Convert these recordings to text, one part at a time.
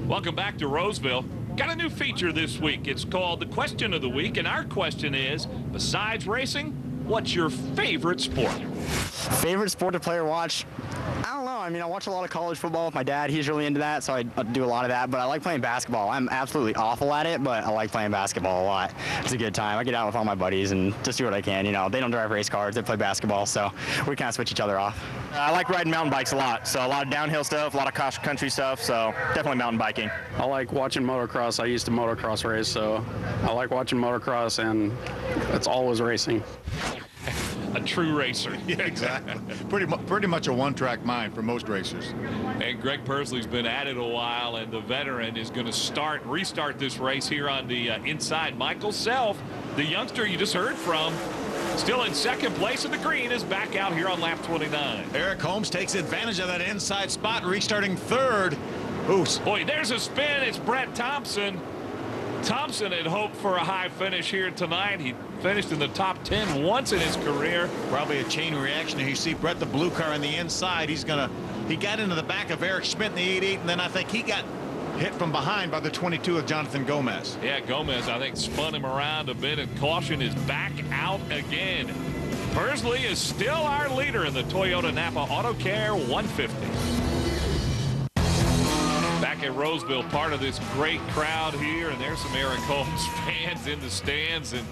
Welcome back to Roseville. Got a new feature this week. It's called the Question of the Week, and our question is, besides racing, what's your favorite sport? Favorite sport to play or watch? I don't know. I mean, I watch a lot of college football with my dad. He's really into that, so I do a lot of that. But I like playing basketball. I'm absolutely awful at it, but I like playing basketball a lot. It's a good time. I get out with all my buddies and just do what I can. You know, they don't drive race cars. They play basketball, so we kind of switch each other off. I like riding mountain bikes a lot, so a lot of downhill stuff, a lot of cross country stuff, so definitely mountain biking. I like watching motocross. I used to motocross race, so I like watching motocross, and it's always racing. A true racer. Yeah, exactly. Pretty much a one-track mind for most racers. And Greg Persley's been at it a while, and the veteran is going to restart this race here on the inside. Michael Self, the youngster you just heard from, still in second place in the green, is back out here on lap 29. Eric Holmes takes advantage of that inside spot, restarting third. Ooh. Boy, there's a spin. It's Brett Thompson. Thompson had hoped for a high finish here tonight. He finished in the top 10 once in his career. Probably a chain reaction. You see Brett, the blue car on the inside. He got into the back of Eric Schmidt in the 88, and then I think he got hit from behind by the 22 of Jonathan Gomez. Yeah, Gomez, I think, spun him around a bit, and caution is back out again. Persley is still our leader in the Toyota Napa Autocare 150. Back at Roseville, part of this great crowd here, and there's some Eric Holmes fans in the stands, and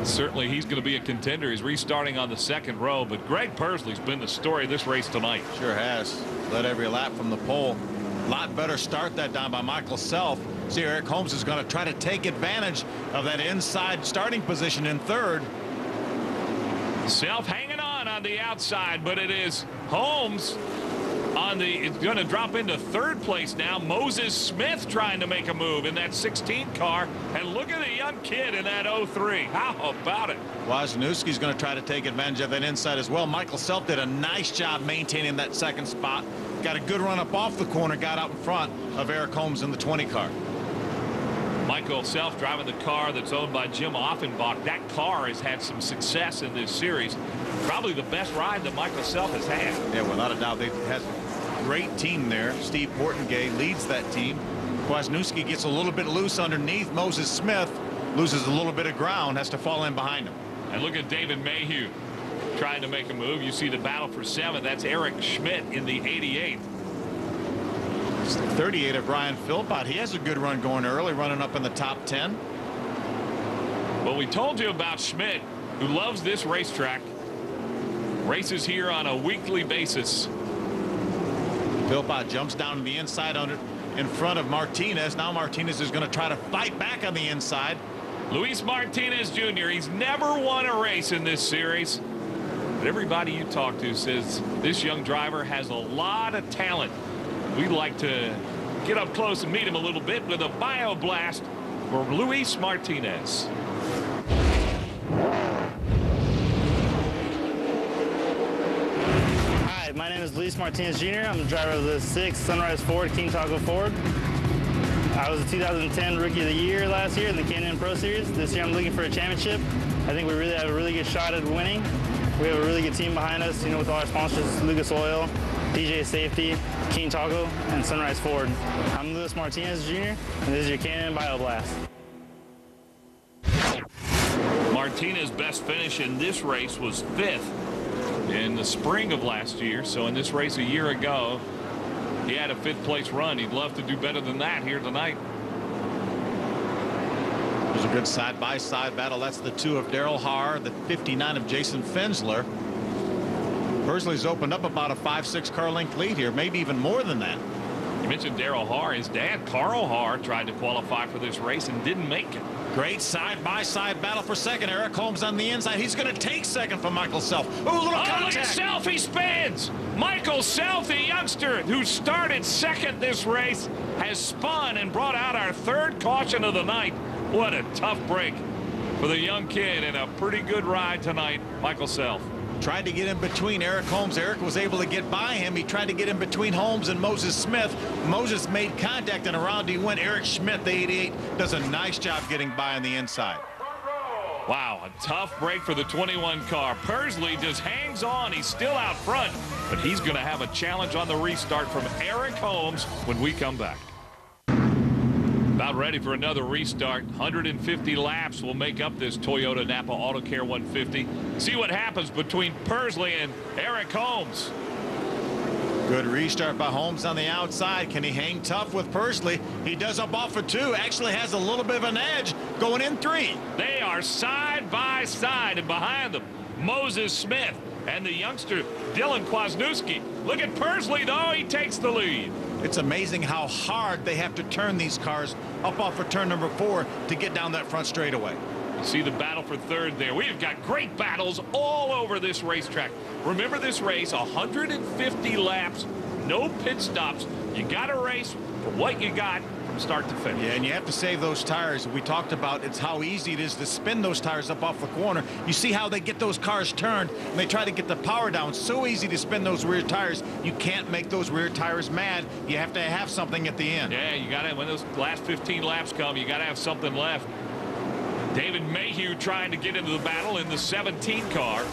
certainly he's going to be a contender. He's restarting on the second row, but Greg Persley's been the story of this race tonight. Sure has. Led every lap from the pole. Lot better start that down by Michael Self. See, Eric Holmes is going to try to take advantage of that inside starting position in third. Self hanging on the outside, but it is Holmes it's going to drop into third place now. Moses Smith trying to make a move in that 16 car, and look at the young kid in that 03. How about it? Wisniewski's going to try to take advantage of that inside as well. Michael Self did a nice job maintaining that second spot. Got a good run up off the corner, got out in front of Eric Holmes in the 20 car. Michael Self driving the car that's owned by Jim Offenbach. That car has had some success in this series. Probably the best ride that Michael Self has had. Yeah, without a doubt. They have a great team there. Steve Portengay leads that team. Wisniewski gets a little bit loose underneath. Moses Smith loses a little bit of ground, has to fall in behind him. And look at David Mayhew trying to make a move. You see the battle for 7th. That's Eric Schmidt in the 88. 38 of Brian Philpott. He has a good run going early, running up in the top 10. Well, we told you about Schmidt, who loves this racetrack. Races here on a weekly basis. Philpott jumps down to the inside in front of Martinez. Now Martinez is going to try to fight back on the inside. Luis Martinez Jr., he's never won a race in this series. But everybody you talk to says this young driver has a lot of talent. We'd like to get up close and meet him a little bit with a bio blast for Luis Martinez. Hi, my name is Luis Martinez Jr. I'm the driver of the 6 Sunrise Ford King Taco Ford. I was the 2010 Rookie of the Year last year in the K&N Pro Series. This year I'm looking for a championship. I think we really have a really good shot at winning. We have a really good team behind us, you know, with all our sponsors, Lucas Oil, DJ Safety, King Taco, and Sunrise Ford. I'm Luis Martinez Jr., and this is your K&N Bio Blast. Martinez's best finish in this race was 5th in the spring of last year. So in this race a year ago, he had a 5th place run. He'd love to do better than that here tonight. There's a good side-by-side battle. That's the 2 of Daryl Haar, the 59 of Jason Fensler. Persley's opened up about a 5-6 car length lead here, maybe even more than that. You mentioned Daryl Haar. His dad, Carl Haar, tried to qualify for this race and didn't make it. Great side-by-side battle for second. Eric Holmes on the inside. He's going to take second from Michael Self. Ooh, little contact. Look at Self. He spins. Michael Self, the youngster who started second this race, has spun and brought out our 3rd caution of the night. What a tough break for the young kid and a pretty good ride tonight, Michael Self. Tried to get in between Eric Holmes. Eric was able to get by him. He tried to get in between Holmes and Moses Smith. Moses made contact, and around he went. Eric Schmidt, the 88, does a nice job getting by on the inside. Wow, a tough break for the 21 car. Persley just hangs on. He's still out front, but he's going to have a challenge on the restart from Eric Holmes when we come back. About ready for another restart. 150 laps will make up this Toyota Napa Autocare 150. See what happens between Persley and Eric Holmes. Good restart by Holmes on the outside. Can he hang tough with Persley? He does up off of 2. Actually has a little bit of an edge going in 3. They are side by side, and behind them, Moses Smith and the youngster Dylan Kwasniewski. Look at Persley, though. He takes the lead. It's amazing how hard they have to turn these cars up off of turn number 4 to get down that front straightaway. You see the battle for third there. We've got great battles all over this racetrack. Remember this race, 150 laps, no pit stops. You got to race for what you got from start to finish. Yeah, and you have to save those tires. We talked about it's how easy it is to spin those tires up off the corner. You see how they get those cars turned and they try to get the power down. So easy to spin those rear tires. You can't make those rear tires mad. You have to have something at the end. Yeah, you got to, when those last 15 laps come, you got to have something left. David Mayhew trying to get into the battle in the 17 car.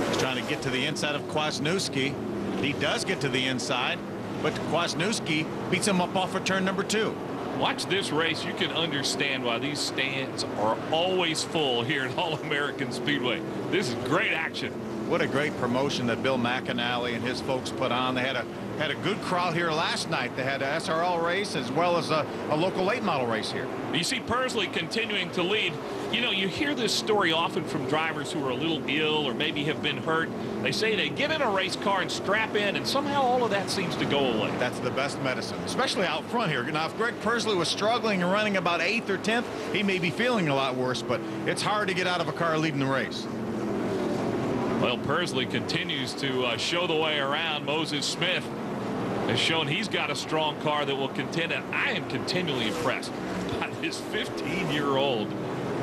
He's trying to get to the inside of Kwasniewski. He does get to the inside, but Kwasniewski beats him up off of turn number 2. Watch this race. You can understand why these stands are always full here at All-American Speedway. This is great action. What a great promotion that Bill McAnally and his folks put on. They had a good crowd here last night. They had an SRL race as well as a local late model race here. You see Persley continuing to lead. You know, you hear this story often from drivers who are a little ill or maybe have been hurt. They say they get in a race car and strap in, and somehow all of that seems to go away. That's the best medicine, especially out front here. Now, if Greg Persley was struggling and running about 8th or 10th, he may be feeling a lot worse, but it's hard to get out of a car leading the race. Well, Persley continues to show the way around. Moses Smith has shown he's got a strong car that will contend, and I am continually impressed by this 15-year-old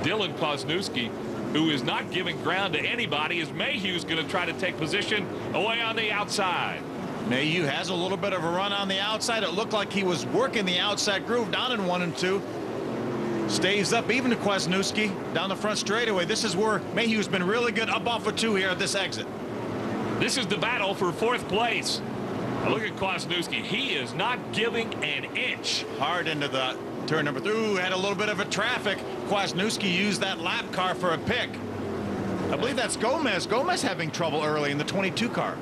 Dylan Kwasniewski, who is not giving ground to anybody, as Mayhew's going to try to take position away on the outside. Mayhew has a little bit of a run on the outside. It looked like he was working the outside groove down in 1 and 2. Stays up even to Kwasniewski down the front straightaway. This is where Mayhew's been really good up off of 2 here at this exit. This is the battle for 4th place. Now look at Kwasniewski. He is not giving an inch. Hard into the turn number 3. Ooh, had a little bit of a traffic. Kwasniewski used that lap car for a pick. I believe that's Gomez. Gomez having trouble early in the 22 car.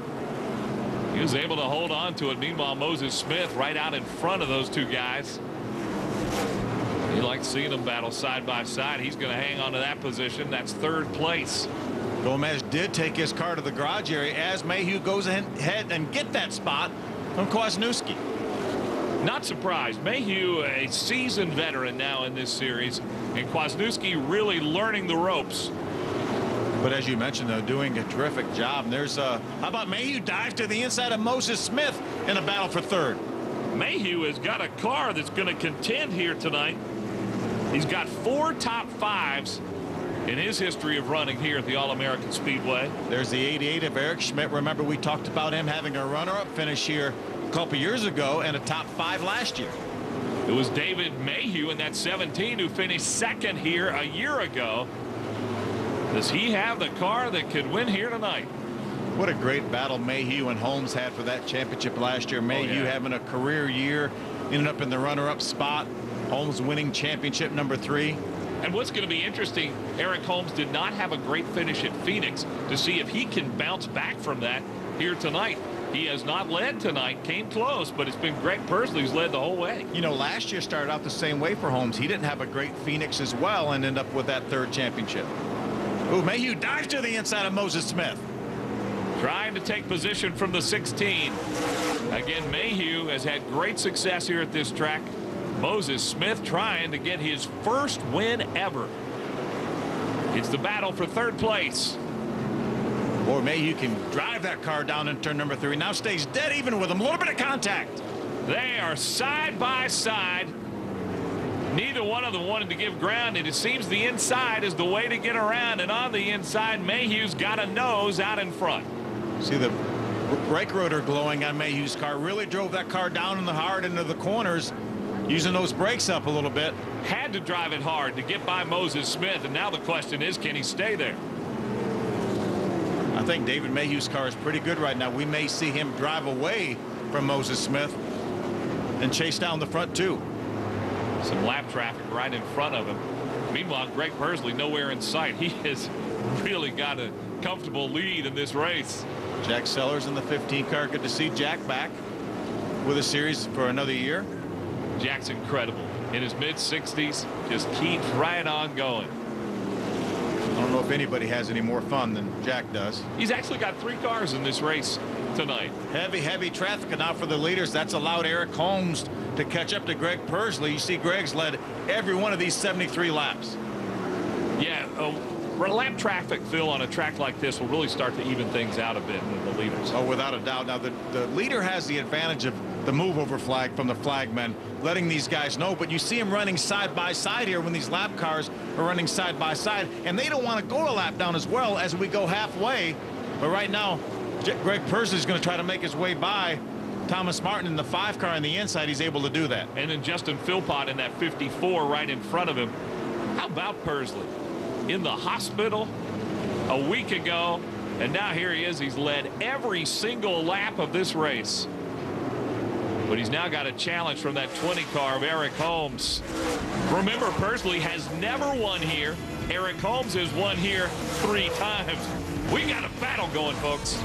He was able to hold on to it. Meanwhile, Moses Smith right out in front of those 2 guys. You like seeing them battle side by side. He's going to hang on to that position. That's 3rd place. Gomez did take his car to the garage area as Mayhew goes ahead and get that spot from Kwasniewski. Not surprised. Mayhew, a seasoned veteran now in this series, and Kwasniewski really learning the ropes. But as you mentioned, though, doing a terrific job. And there's how about Mayhew dives to the inside of Moses Smith in a battle for 3rd. Mayhew has got a car that's going to contend here tonight. He's got 4 top 5s in his history of running here at the All-American Speedway. There's the 88 of Eric Schmidt. Remember, we talked about him having a runner-up finish here a couple years ago and a top 5 last year. It was David Mayhew in that 17 who finished 2nd here a year ago. Does he have the car that could win here tonight? What a great battle Mayhew and Holmes had for that championship last year. Mayhew having a career year, ended up in the runner-up spot. Holmes winning championship number 3. And what's going to be interesting, Eric Holmes did not have a great finish at Phoenix, to see if he can bounce back from that here tonight. He has not led tonight, came close, but it's been Greg Persley who's led the whole way. You know, last year started out the same way for Holmes. He didn't have a great Phoenix as well and ended up with that 3rd championship. Ooh, Mayhew dives to the inside of Moses Smith. Trying to take position from the 16. Again, Mayhew has had great success here at this track. Moses Smith trying to get his 1st win ever. It's the battle for 3rd place. Boy, Mayhew can drive that car down in turn number 3. Now stays dead even with him. A little bit of contact. They are side by side. Neither one of them wanted to give ground, and it seems the inside is the way to get around. And on the inside, Mayhew's got a nose out in front. See the brake rotor glowing on Mayhew's car. Really drove that car down in the hard into the corners, using those brakes up a little bit. Had to drive it hard to get by Moses Smith, and now the question is, can he stay there? I think David Mayhew's car is pretty good right now. We may see him drive away from Moses Smith and chase down the front 2. Some lap traffic right in front of him. Meanwhile, Greg Pursley nowhere in sight. He has really got a comfortable lead in this race. Jack Sellers in the 15 car. Good to see Jack back with a series for another year. Jack's incredible. In his mid-60s, just keeps right on going. I don't know if anybody has any more fun than Jack does. He's actually got 3 cars in this race tonight. Heavy traffic, and now for the leaders. That's allowed Eric Holmes to catch up to Greg Pursley. You see Greg's led every one of these 73 laps. Yeah, lap traffic, Phil, on a track like this will really start to even things out a bit with the leaders. Oh, without a doubt. Now, the leader has the advantage of the move over flag from the flagmen, letting these guys know. But you see him running side by side here when these lap cars are running side by side, and they don't want to go a lap down as well as we go halfway. But right now, Greg Pursley is going to try to make his way by Thomas Martin in the 5 car on the inside. He's able to do that. And then Justin Philpott in that 54 right in front of him. How about Pursley? In the hospital a week ago, and now here he is. He's led every single lap of this race. But he's now got a challenge from that 20 car of Eric Holmes. Remember, Pursley has never won here. Eric Holmes has won here 3 times. We got a battle going, folks.